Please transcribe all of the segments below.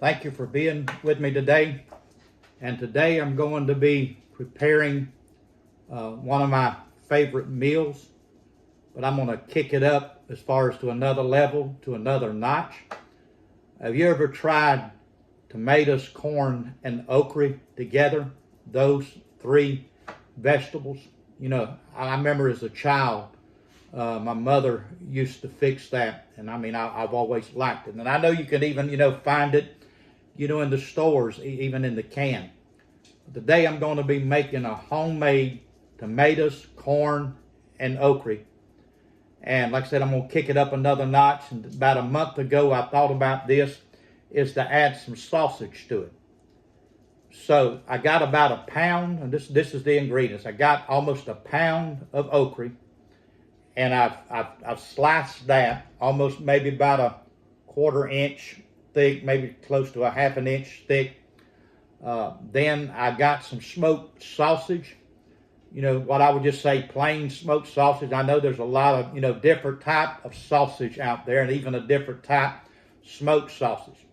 Thank you for being with me today. And today I'm going to be preparing one of my favorite meals, but I'm going to kick it up as far as to another level, to another notch. Have you ever tried tomatoes, corn, and okra together? Those three vegetables. You know, I remember as a child, my mother used to fix that, and I've always liked it. And I know you can even, find it, in the stores, even in the can. Today I'm going to be making a homemade tomatoes, corn, and okra. And like I said, I'm going to kick it up another notch. And about a month ago, I thought about this, is to add some sausage to it. So I got about a pound, and this is the ingredients. I got almost a pound of okra, and I've sliced that almost maybe about a 1/4 inch thick, maybe close to a 1/2 inch thick. Then I got some smoked sausage. What I would just say plain smoked sausage. I know there's a lot of, different type of sausage out there, and even a different type smoked sausage.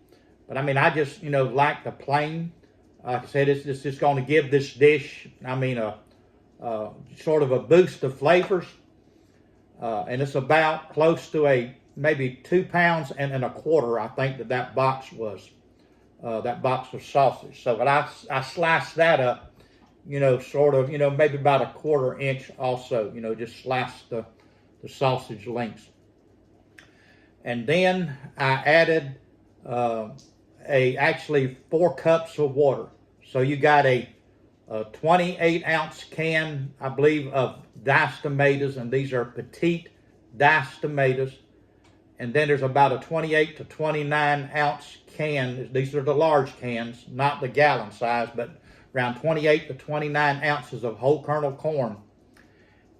But I just, like the plain. Like I said, it's just going to give this dish, sort of a boost of flavors. And it's about close to maybe 2 pounds and a quarter, I think that box was. That box of sausage. So, but I sliced that up, sort of, maybe about a 1/4 inch also, just slice the sausage lengths. And then I added actually 4 cups of water. So you got a 28-ounce can, I believe, of diced tomatoes, and these are petite diced tomatoes. And then there's about a 28 to 29-ounce can. These are the large cans, not the gallon size, but around 28 to 29 ounces of whole kernel corn.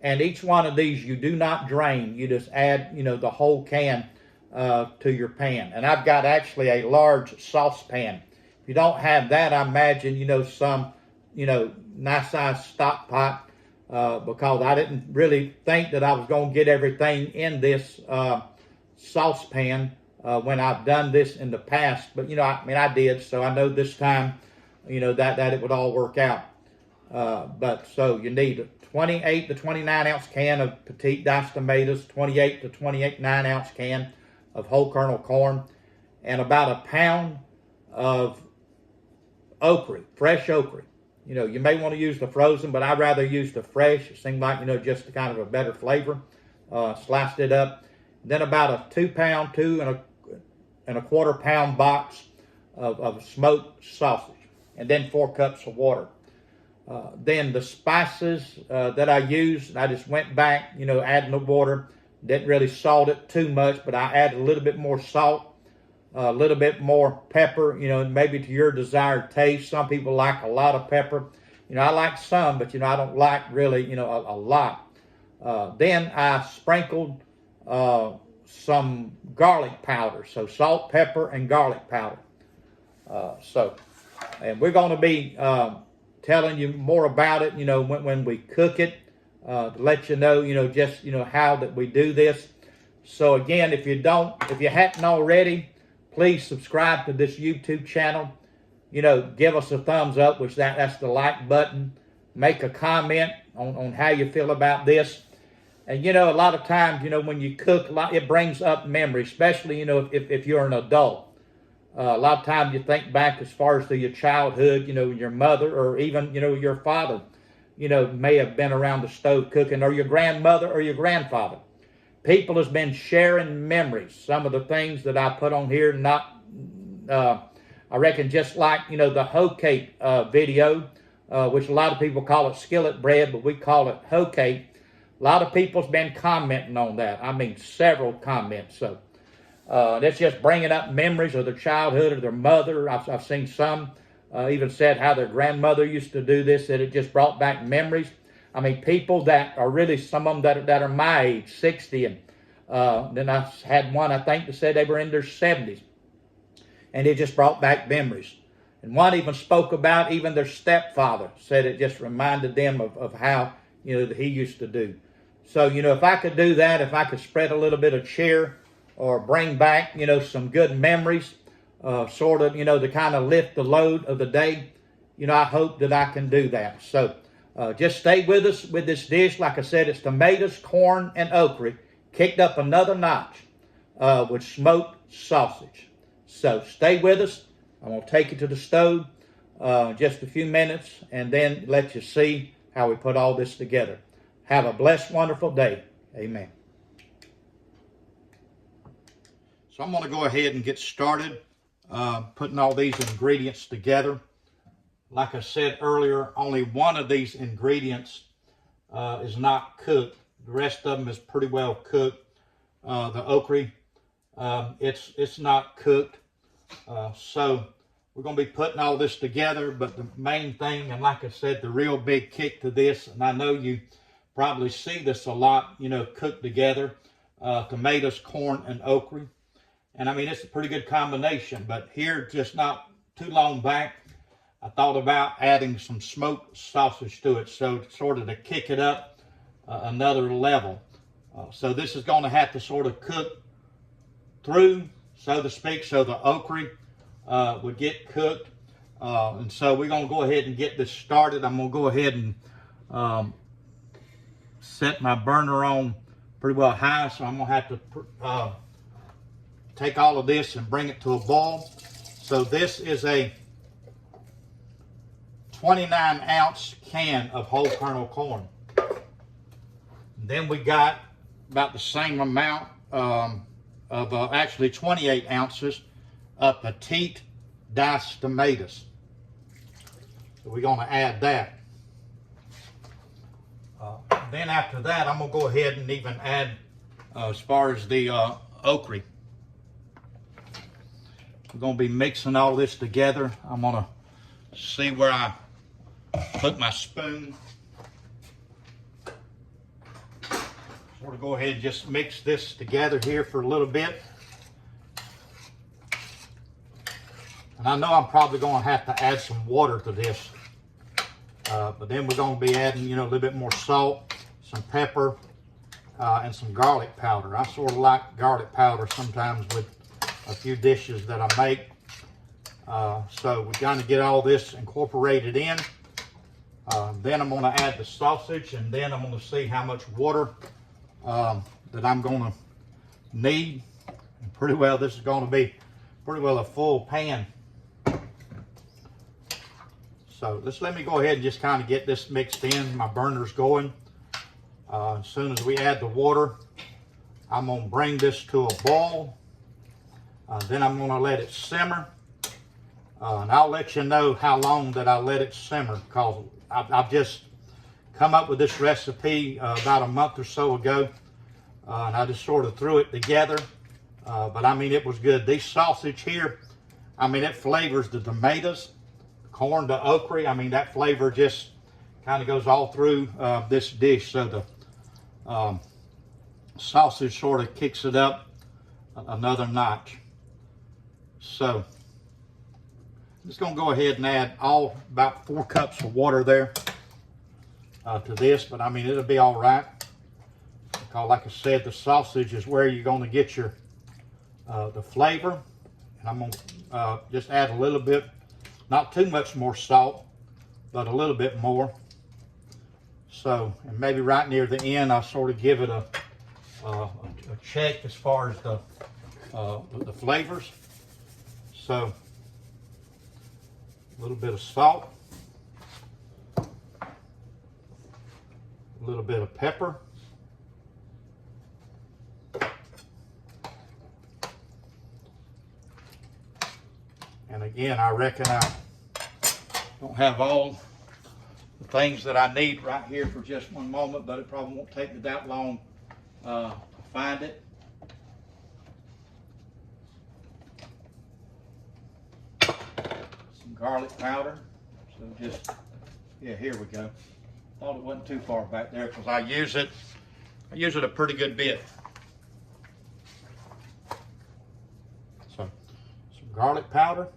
And each one of these you do not drain. You just add, the whole can to your pan. And I've got actually a large saucepan. If you don't have that, I imagine, some, nice size stock pot, because I didn't really think that I was going to get everything in this saucepan when I've done this in the past. But, I did. So I know this time, that it would all work out. But so you need a 28 to 29 ounce can of petite diced tomatoes, 28 to 29 ounce can of whole kernel corn, and about a pound of okra, fresh okra. You may want to use the frozen, but I'd rather use the fresh. It seemed like, just kind of a better flavor. Sliced it up. Then about a 2 pound, 2 1/4 pound box of smoked sausage. And then 4 cups of water. Then the spices that I used, I just went back, adding the water. Didn't really salt it too much, but I added a little bit more salt, a little bit more pepper, maybe to your desired taste. Some people like a lot of pepper. I like some, but, I don't like really, a lot. Then I sprinkled some garlic powder. So salt, pepper, and garlic powder. And we're going to be telling you more about it, when we cook it, to let you know, just, how that we do this. So again, if you hadn't already, please subscribe to this YouTube channel. Give us a thumbs up, which that's the like button. Make a comment on how you feel about this. And, a lot of times, when you cook, it brings up memories, especially, if you're an adult. A lot of times you think back as far as to your childhood, your mother or even, your father, may have been around the stove cooking, or your grandmother or your grandfather. People has been sharing memories. Some of the things that I put on here, I reckon just like, the hoe cake video, which a lot of people call it skillet bread, but we call it hoe cake. A lot of people's been commenting on that. Several comments. So that's just bringing up memories of their childhood or their mother. I've seen some even said how their grandmother used to do this, that it just brought back memories. People that are really, some of them that are my age, 60, and then I had one, I think, that said they were in their 70s. And it just brought back memories. And one even spoke about even their stepfather, said it just reminded them of how, that he used to do. So, if I could do that, if I could spread a little bit of cheer or bring back, some good memories sort of, to kind of lift the load of the day, I hope that I can do that. So just stay with us with this dish. Like I said, it's tomatoes, corn, and okra, kicked up another notch with smoked sausage. So stay with us. I'm going to take it to the stove just a few minutes and then let you see how we put all this together. Have a blessed, wonderful day. Amen. So I'm going to go ahead and get started putting all these ingredients together. Like I said earlier, only one of these ingredients is not cooked. The rest of them is pretty well cooked. The okra, it's not cooked. So we're going to be putting all this together, but the main thing, and like I said, the real big kick to this, and I know you probably see this a lot, cooked together, tomatoes, corn, and okra. And I mean, it's a pretty good combination, but here, just not too long back, I thought about adding some smoked sausage to it, so sort of to kick it up another level. So this is going to have to sort of cook through, so to speak, so the okra would get cooked. And so we're going to go ahead and get this started. I'm going to go ahead and set my burner on pretty well high, so I'm going to have to take all of this and bring it to a boil. So this is a 29-ounce can of whole kernel corn. Then we got about the same amount of actually 28 ounces of petite diced tomatoes. So we're going to add that. Then after that, I'm going to go ahead and even add as far as the okra. We're going to be mixing all this together. I'm going to see where I put my spoon. Sort of go ahead and just mix this together here for a little bit. And I know I'm probably going to have to add some water to this. But then we're going to be adding, a little bit more salt, some pepper, and some garlic powder. I sort of like garlic powder sometimes with a few dishes that I make. So we're going to get all this incorporated in. Then I'm going to add the sausage, and then I'm going to see how much water that I'm going to need. And pretty well, this is going to be pretty well a full pan. So just let me go ahead and just kind of get this mixed in. My burner's going. As soon as we add the water, I'm going to bring this to a boil. Then I'm going to let it simmer. And I'll let you know how long that I let it simmer, because I've just come up with this recipe about a month or so ago. And I just sort of threw it together. But I mean, it was good. These sausage here, I mean, it flavors the tomatoes, corn, the okra. I mean, that flavor just kind of goes all through this dish. So the sausage sort of kicks it up another notch. So I'm just going to go ahead and add about 4 cups of water there to this. But I mean, it'll be all right. Because like I said, the sausage is where you're going to get your the flavor. And I'm going to just add a little bit, not too much more salt, but a little bit more. So, and maybe right near the end, I'll sort of give it a check as far as the flavors. So, a little bit of salt, a little bit of pepper, and again, I reckon I don't have all the things that I need right here for just one moment, but it probably won't take me that long to find it. Some garlic powder. So just, yeah, here we go. Thought it wasn't too far back there because I use it a pretty good bit. So some garlic powder.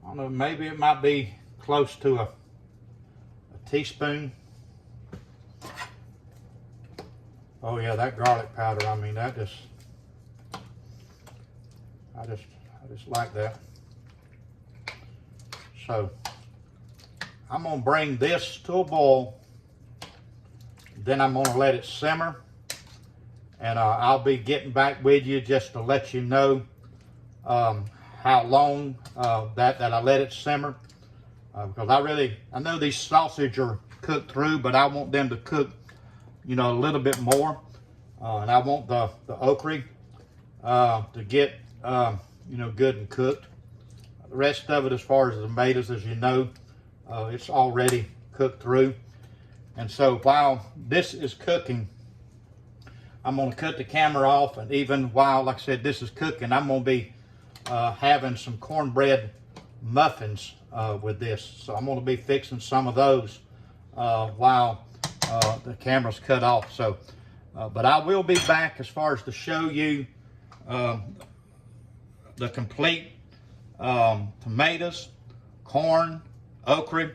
I don't know, maybe it might be close to a teaspoon. Oh yeah, that garlic powder, I mean, that just I just like that. So I'm gonna bring this to a boil. Then I'm gonna let it simmer, and I'll be getting back with you just to let you know how long that I let it simmer. Because I know these sausage are cooked through, but I want them to cook, you know, a little bit more. And I want the okra to get, you know, good and cooked. The rest of it, as far as the tomatoes, as you know, it's already cooked through. And so while this is cooking, I'm going to cut the camera off. And even while, like I said, this is cooking, I'm going to be having some cornbread muffins with this. So I'm going to be fixing some of those while the camera's cut off. So, but I will be back as far as to show you the complete tomatoes, corn, okra,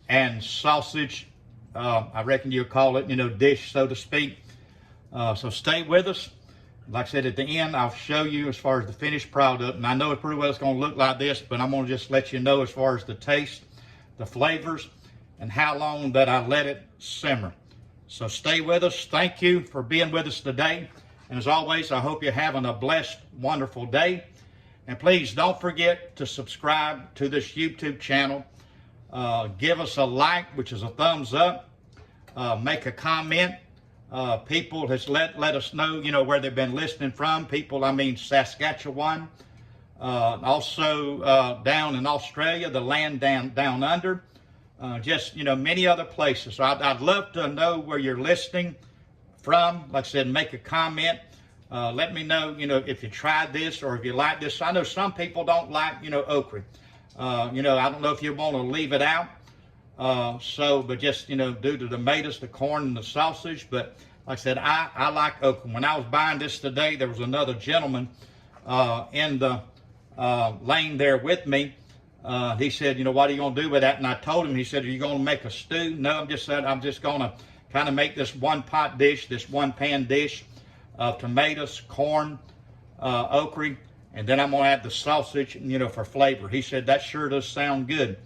and sausage. I reckon you'll call it, you know, dish, so to speak. So stay with us. Like I said, at the end, I'll show you as far as the finished product. And I know it pretty well it's going to look like this, but I'm going to just let you know as far as the taste, the flavors, and how long that I let it simmer. So stay with us. Thank you for being with us today. And as always, I hope you're having a blessed, wonderful day. And please don't forget to subscribe to this YouTube channel. Give us a like, which is a thumbs up. Make a comment. People has let us know, you know, where they've been listening from. People, I mean, Saskatchewan. Also down in Australia, the land down under. Just, you know, many other places. So I'd love to know where you're listening from. Like I said, make a comment. Let me know, you know, if you tried this or if you like this. I know some people don't like, you know, okra. You know, I don't know if you want to leave it out. But just, you know, due to the tomatoes, the corn, and the sausage. But like I said, I like okra. When I was buying this today, there was another gentleman in the lane there with me. He said, you know, what are you going to do with that? And I told him, he said, are you going to make a stew? No, I'm just going to kind of make this one pot dish, this one pan dish of tomatoes, corn, okra, and then I'm going to add the sausage, you know, for flavor. He said, that sure does sound good.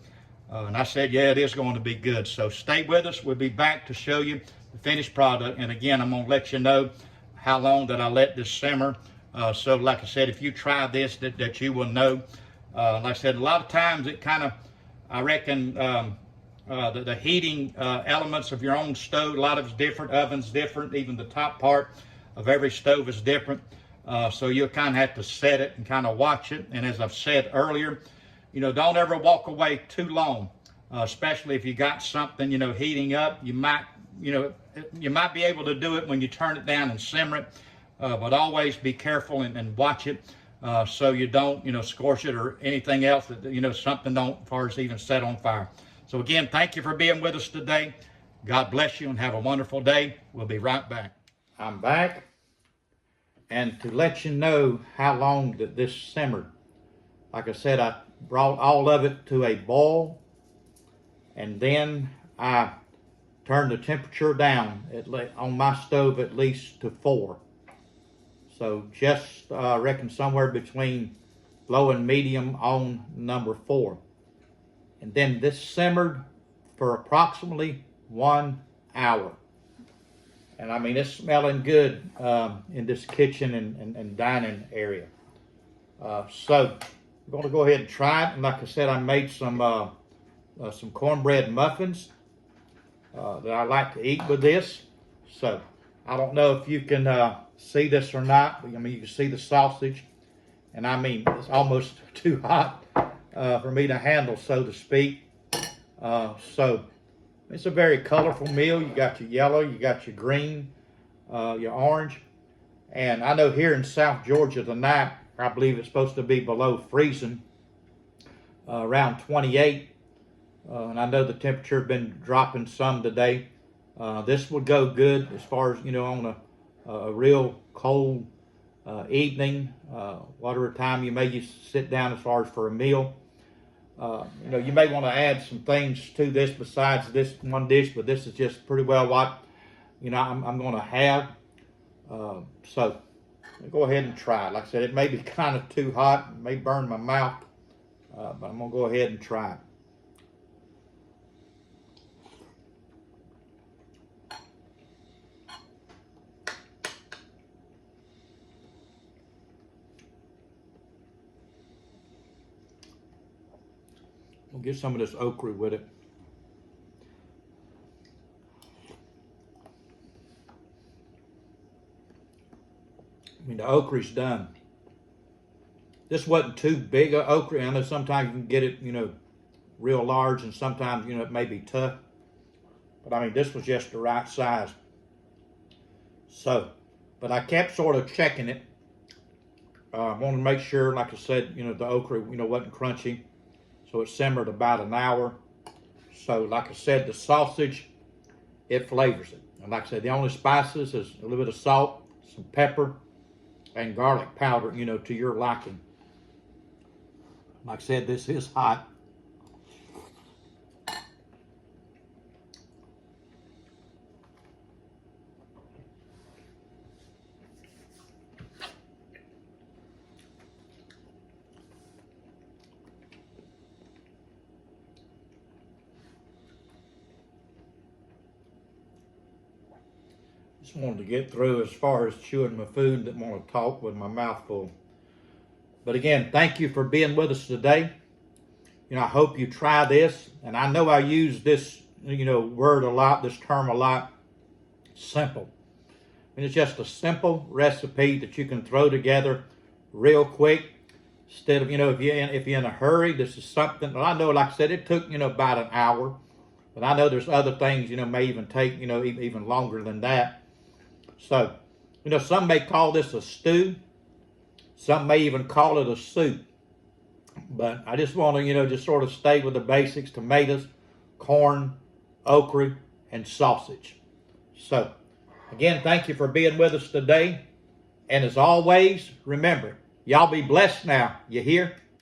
And I said, yeah, it is going to be good. So stay with us. We'll be back to show you the finished product. And again, I'm going to let you know how long that I let this simmer. So like I said, if you try this, that you will know. Like I said, a lot of times it kind of, I reckon, the heating elements of your own stove, a lot of it's different, ovens different, even the top part of every stove is different. So you'll kind of have to set it and kind of watch it. And as I've said earlier, you know, don't ever walk away too long, especially if you got something, you know, heating up. You might be able to do it when you turn it down and simmer it, but always be careful and watch it so you don't, you know, scorch it or anything else that, you know, something don't, as far as even set on fire. So again, thank you for being with us today. God bless you and have a wonderful day. We'll be right back. I'm back, and to let you know how long that this simmered, like I said, I brought all of it to a boil, and then I turned the temperature down on my stove at least to 4. So just I reckon somewhere between low and medium on number 4. And then this simmered for approximately 1 hour. And I mean, it's smelling good in this kitchen and dining area. So I'm going to go ahead and try it. And like I said, I made some cornbread muffins that I like to eat with this. So I don't know if you can see this or not. But, I mean, you can see the sausage. And I mean, it's almost too hot for me to handle, so to speak. So it's a very colorful meal. You got your yellow, you got your green, your orange. And I know here in South Georgia tonight, I believe it's supposed to be below freezing, around 28. And I know the temperature has been dropping some today. This would go good as far as, you know, on a real cold evening, whatever time you may sit down as far as for a meal. You know, you may want to add some things to this besides this one dish, but this is just pretty well what, you know, I'm going to have. So go ahead and try it. Like I said, it may be kind of too hot, it may burn my mouth, but I'm gonna go ahead and try it. We'll get some of this okra with it. I mean, the okra's done. This wasn't too big of okra. I know sometimes you can get it, real large, and sometimes, it may be tough. But I mean, this was just the right size. So, but I kept sort of checking it. I wanted to make sure, like I said, the okra, wasn't crunchy. So it simmered about an hour. So like I said, the sausage, it flavors it. And like I said, the only spices is a little bit of salt, some pepper, and garlic powder, to your liking. Like I said, this is hot. Just wanted to get through as far as chewing my food, didn't want to talk with my mouth full. But again, thank you for being with us today. I hope you try this. And I know I use this, word a lot, this term a lot, simple. And it's just a simple recipe that you can throw together real quick. Instead of, if you're in a hurry, this is something, I know, like I said, it took, about an hour. But I know there's other things, may even take, even longer than that. So, some may call this a stew. Some may even call it a soup. But I just want to, just sort of stay with the basics: tomatoes, corn, okra, and sausage. So, again, thank you for being with us today. And as always, remember, y'all be blessed now. You hear?